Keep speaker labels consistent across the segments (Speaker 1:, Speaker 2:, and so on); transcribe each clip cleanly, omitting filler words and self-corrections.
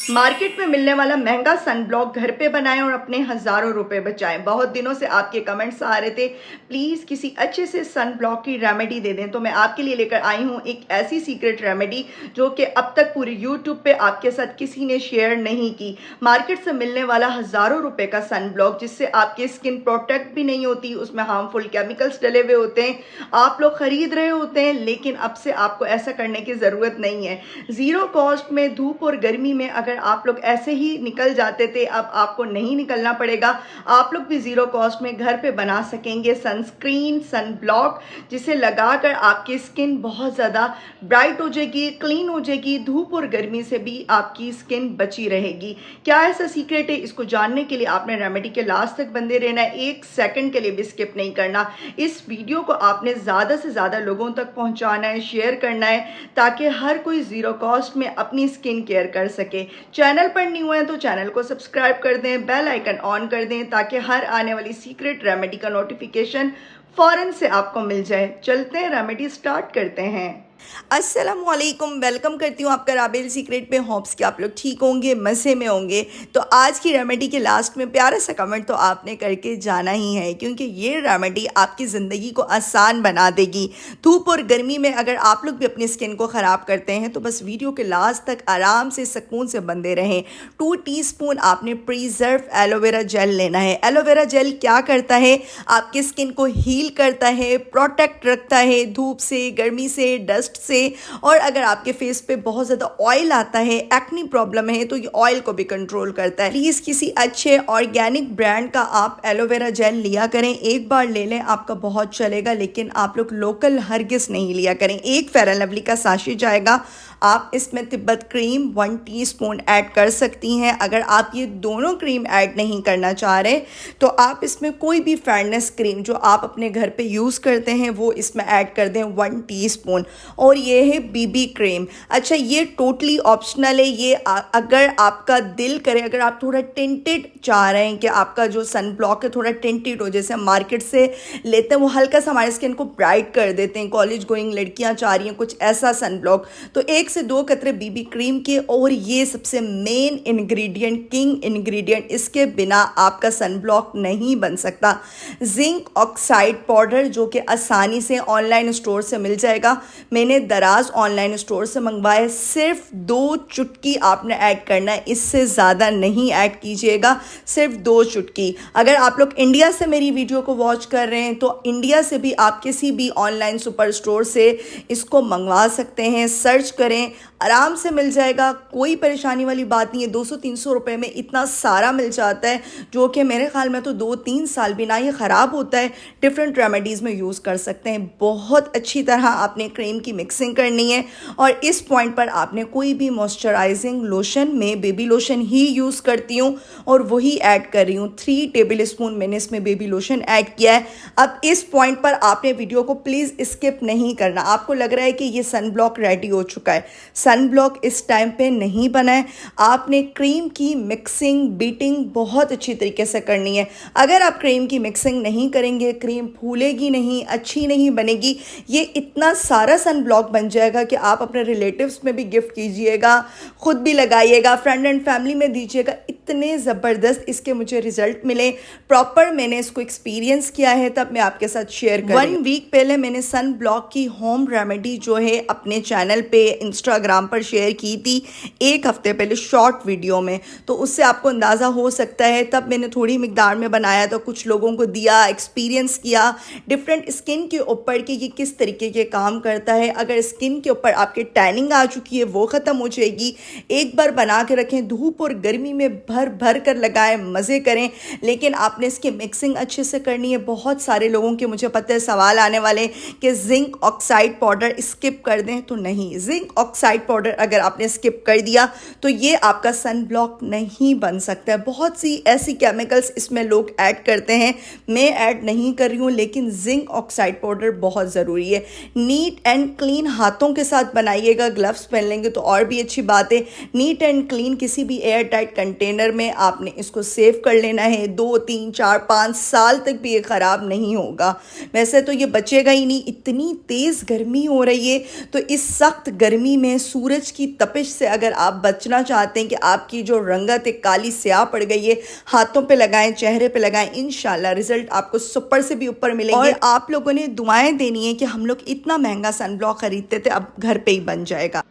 Speaker 1: Market में मिलने वाला महंगा सनब्लॉक घर पे बनाएं और अपने हजारों रुपए बचाएं। बहुत दिनों से आपके कमेंट्स आ रहे थे, प्लीज किसी अच्छे से सनब्लॉक की रेमेडी दे दें। तो मैं आपके लिए लेकर आई हूं एक ऐसी सीक्रेट रेमेडी जो कि अब तक पूरे यूट्यूब पे आपके साथ किसी ने शेयर नहीं की। मार्केट से मिलने वाला हजारों रुपए का सनब्लॉक, जिससे आपकी स्किन प्रोटेक्ट भी नहीं होती, उसमें हार्मफुल केमिकल्स डले हुए होते हैं, आप लोग खरीद रहे होते हैं, लेकिन अब से आपको ऐसा करने की जरूरत नहीं है। जीरो कॉस्ट में धूप और गर्मी में अगर आप लोग ऐसे ही निकल जाते थे, अब आपको नहीं निकलना पड़ेगा। आप लोग भी जीरो कॉस्ट में घर पे बना सकेंगे सनस्क्रीन, सनब्लॉक, जिसे लगाकर आपकी स्किन बहुत ज़्यादा ब्राइट हो जाएगी, क्लीन हो जाएगी, धूप और गर्मी से भी आपकी स्किन बची रहेगी। क्या ऐसा सीक्रेट है, इसको जानने के लिए आपने रेमेडी के लास्ट तक बंदे रहना है, एक सेकंड के लिए भी स्किप नहीं करना। इस वीडियो को आपने ज़्यादा से ज़्यादा लोगों तक पहुंचाना है, शेयर करना है, ताकि हर कोई जीरो कॉस्ट में अपनी स्किन केयर कर सके। चैनल पर न्यू है तो चैनल को सब्सक्राइब कर दें, बेल आइकन ऑन कर दें, ताकि हर आने वाली सीक्रेट रेमेडी का नोटिफिकेशन फौरन से आपको मिल जाए। चलते हैं, रेमेडी स्टार्ट करते हैं। अस्सलामुअलैकुम, वेलकम करती हूँ आपका राबेल सीक्रेट पे। होप्स कि आप लोग ठीक होंगे, मज़े में होंगे। तो आज की रेमेडी के लास्ट में प्यारा सा कमेंट तो आपने करके जाना ही है, क्योंकि ये रेमेडी आपकी ज़िंदगी को आसान बना देगी। धूप और गर्मी में अगर आप लोग भी अपनी स्किन को ख़राब करते हैं तो बस वीडियो के लास्ट तक आराम से सुकून से बंदे रहें। 2 टीस्पून आपने प्रिजर्व एलोवेरा जेल लेना है। एलोवेरा जेल क्या करता है, आपकी स्किन को हील करता है, प्रोटेक्ट रखता है धूप से, गर्मी से, डस्ट से। और अगर आपके फेस पे बहुत ज़्यादा ऑयल आता है, एक्नी प्रॉब्लम है, तो ये ऑयल को भी कंट्रोल करता है। प्लीज़ किसी अच्छे ऑर्गेनिक ब्रांड का आप एलोवेरा जेल लिया करें। एक बार ले लें आपका बहुत चलेगा, लेकिन आप लोग लोकल हरगिज़ नहीं लिया करें। एक फेयर एंड लवली का साशे जाएगा, आप इसमें तिब्बत क्रीम 1 टीस्पून ऐड कर सकती हैं। अगर आप ये दोनों क्रीम ऐड नहीं करना चाह रहे तो आप इसमें कोई भी फेयरनेस क्रीम जो आप अपने घर पे यूज़ करते हैं वो इसमें ऐड कर दें 1 टीस्पून। और ये है बीबी क्रीम। अच्छा, ये टोटली ऑप्शनल है। ये अगर आपका दिल करे, अगर आप थोड़ा टिंटेड चाह रहे हैं कि आपका जो सन ब्लॉक है थोड़ा टिंटेड हो, जैसे हम मार्केट से लेते हैं वो हल्का सा हमारे स्किन को ब्राइट कर देते हैं, कॉलेज गोइंग लड़कियां चाह रही हैं कुछ ऐसा सन ब्लॉक, तो 1 से 2 कतरे बीबी क्रीम के। और ये सबसे मेन इंग्रेडिएंट, किंग इंग्रेडिएंट, इसके बिना आपका सन ब्लॉक नहीं बन सकता, जिंक ऑक्साइड पाउडर, जो कि आसानी से ऑनलाइन स्टोर से मिल जाएगा। मैंने दराज ऑनलाइन स्टोर से मंगवाया। सिर्फ 2 चुटकी आपने ऐड करना है, इससे ज़्यादा नहीं ऐड कीजिएगा, सिर्फ 2 चुटकी। अगर आप लोग इंडिया से मेरी वीडियो को वॉच कर रहे हैं तो इंडिया से भी आप किसी भी ऑनलाइन सुपर स्टोर से इसको मंगवा सकते हैं। सर्च करें, आराम से मिल जाएगा, कोई परेशानी वाली बात नहीं है। 200-300 रुपये में इतना सारा मिल जाता है, जो कि मेरे ख्याल में तो 2-3 साल बिना ये ख़राब होता है डिफरेंट रेमेडीज़ में यूज़ कर सकते हैं। बहुत अच्छी तरह आपने क्रीम की मिक्सिंग करनी है। और इस पॉइंट पर आपने कोई भी मॉइस्चराइजिंग लोशन, में बेबी लोशन ही यूज़ करती हूँ और वही ऐड कर रही हूँ। 3 टेबल स्पून मैंने इसमें बेबी लोशन ऐड किया है। अब इस पॉइंट पर आपने वीडियो को प्लीज़ स्किप नहीं करना। आपको लग रहा है कि ये सन ब्लॉक रेडी हो चुका है, सन ब्लॉक इस टाइम पे नहीं बना है। आपने क्रीम की मिक्सिंग, बीटिंग बहुत अच्छी तरीके से करनी है। अगर आप क्रीम की मिक्सिंग नहीं करेंगे, क्रीम फूलेगी नहीं, अच्छी नहीं बनेगी। ये इतना सारा सन ब्लॉक बन जाएगा कि आप अपने रिलेटिव्स में भी गिफ्ट कीजिएगा, खुद भी लगाइएगा, फ्रेंड एंड फैमिली में दीजिएगा। इतने ज़बरदस्त इसके मुझे रिजल्ट मिले, प्रॉपर मैंने इसको एक्सपीरियंस किया है, तब मैं आपके साथ शेयर कर रही हूँ। 1 वीक पहले मैंने सन ब्लॉक की होम रेमेडी जो है अपने चैनल पे इंस्टाग्राम पर शेयर की थी, 1 हफ्ते पहले शॉर्ट वीडियो में। तो उससे आपको अंदाज़ा हो सकता है, तब मैंने थोड़ी मिकदार में बनाया, तो कुछ लोगों को दिया, एक्सपीरियंस किया डिफरेंट स्किन के ऊपर कि ये किस तरीके के काम करता है। अगर स्किन के ऊपर आपके टैनिंग आ चुकी है वो ख़त्म हो जाएगी। एक बार बना के रखें, धूप और गर्मी में भर भर कर लगाएं, मज़े करें, लेकिन आपने इसकी मिक्सिंग अच्छे से करनी है। बहुत सारे लोगों के मुझे पता है सवाल आने वाले कि जिंक ऑक्साइड पाउडर स्किप कर दें, तो नहीं, जिंक ऑक्साइड पाउडर अगर आपने स्किप कर दिया तो ये आपका सन ब्लॉक नहीं बन सकता है। बहुत सी ऐसी केमिकल्स इसमें लोग ऐड करते हैं, मैं ऐड नहीं कर रही हूँ, लेकिन जिंक ऑक्साइड पाउडर बहुत ज़रूरी है। नीट एंड क्लीन हाथों के साथ बनाइएगा, ग्लव्स पहन लेंगे तो और भी अच्छी बात है। नीट एंड क्लीन किसी भी एयर टाइट कंटेनर रेफ्रिजरेटर में आपने इसको सेव कर लेना है। 2, 3, 4, 5 साल तक भी ये ख़राब नहीं होगा। वैसे तो ये बचेगा ही नहीं, इतनी तेज़ गर्मी हो रही है, तो इस सख्त गर्मी में सूरज की तपिश से अगर आप बचना चाहते हैं कि आपकी जो रंगत है काली स्याह पड़ गई है, हाथों पे लगाएं, चेहरे पे लगाएं, इंशाल्लाह रिजल्ट आपको सुपर से भी ऊपर मिलेंगे। और आप लोगों ने दुआएं देनी है कि हम लोग इतना महंगा सन ब्लॉक खरीदते थे, अब घर पे ही बन जाएगा।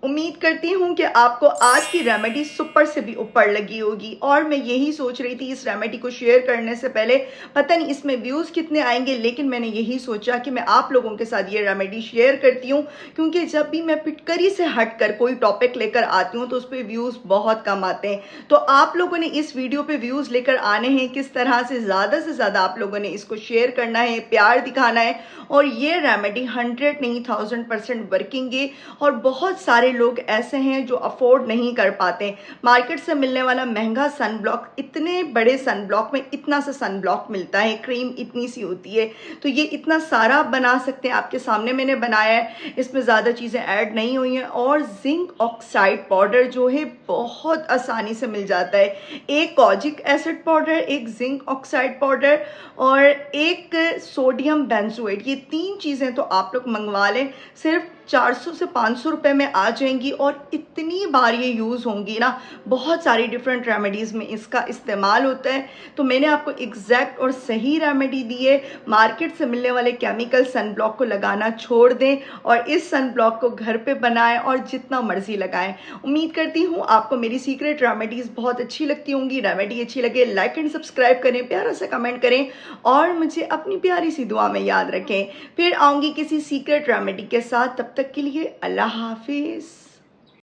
Speaker 1: उम्मीद करती हूँ कि आपको आज की रेमेडी सुपर से भी ऊपर लगी होगी। और मैं यही सोच रही थी इस रेमेडी को शेयर करने से पहले, पता नहीं इसमें व्यूज़ कितने आएंगे, लेकिन मैंने यही सोचा कि मैं आप लोगों के साथ ये रेमेडी शेयर करती हूँ, क्योंकि जब भी मैं पिटकरी से हटकर कोई टॉपिक लेकर आती हूँ तो उस पर व्यूज़ बहुत कम आते हैं। तो आप लोगों ने इस वीडियो पर व्यूज़ लेकर आने हैं, किस तरह से ज़्यादा आप लोगों ने इसको शेयर करना है, प्यार दिखाना है। और ये रेमेडी 100 नहीं 1000% वर्किंग है। और बहुत सारे लोग ऐसे हैं जो अफोर्ड नहीं कर पाते। मार्केट से मिलने वाला महंगा सन ब्लॉक, इतने बड़े सन ब्लॉक में इतना सा सन ब्लॉक मिलता है, क्रीम इतनी सी होती है, तो ये इतना सारा आप बना सकते हैं। आपके सामने मैंने बनाया है, इसमें ज़्यादा चीज़ें ऐड नहीं हुई हैं। और जिंक ऑक्साइड पाउडर जो है बहुत आसानी से मिल जाता है। एक कॉजिक एसिड पाउडर, एक जिंक ऑक्साइड पाउडर और एक सोडियम बेंजोएट, ये 3 चीज़ें तो आप लोग मंगवा लें, सिर्फ 400 से 500 रुपये में आ जाएंगी। और इतनी बार ये यूज़ होंगी ना, बहुत सारी डिफरेंट रेमेडीज़ में इसका इस्तेमाल होता है। तो मैंने आपको एग्जैक्ट और सही रेमेडी दी है। मार्केट से मिलने वाले केमिकल सन ब्लॉक को लगाना छोड़ दें और इस सन ब्लॉक को घर पे बनाएं और जितना मर्जी लगाएं। उम्मीद करती हूँ आपको मेरी सीक्रेट रेमेडीज़ बहुत अच्छी लगती होंगी। रेमेडी अच्छी लगे लाइक एंड सब्सक्राइब करें, प्यारा सा कमेंट करें और मुझे अपनी प्यारी सी दुआ में याद रखें। फिर आऊँगी किसी सीक्रेट रेमेडी के साथ, तब तक के लिए अल्लाह हाफिज़।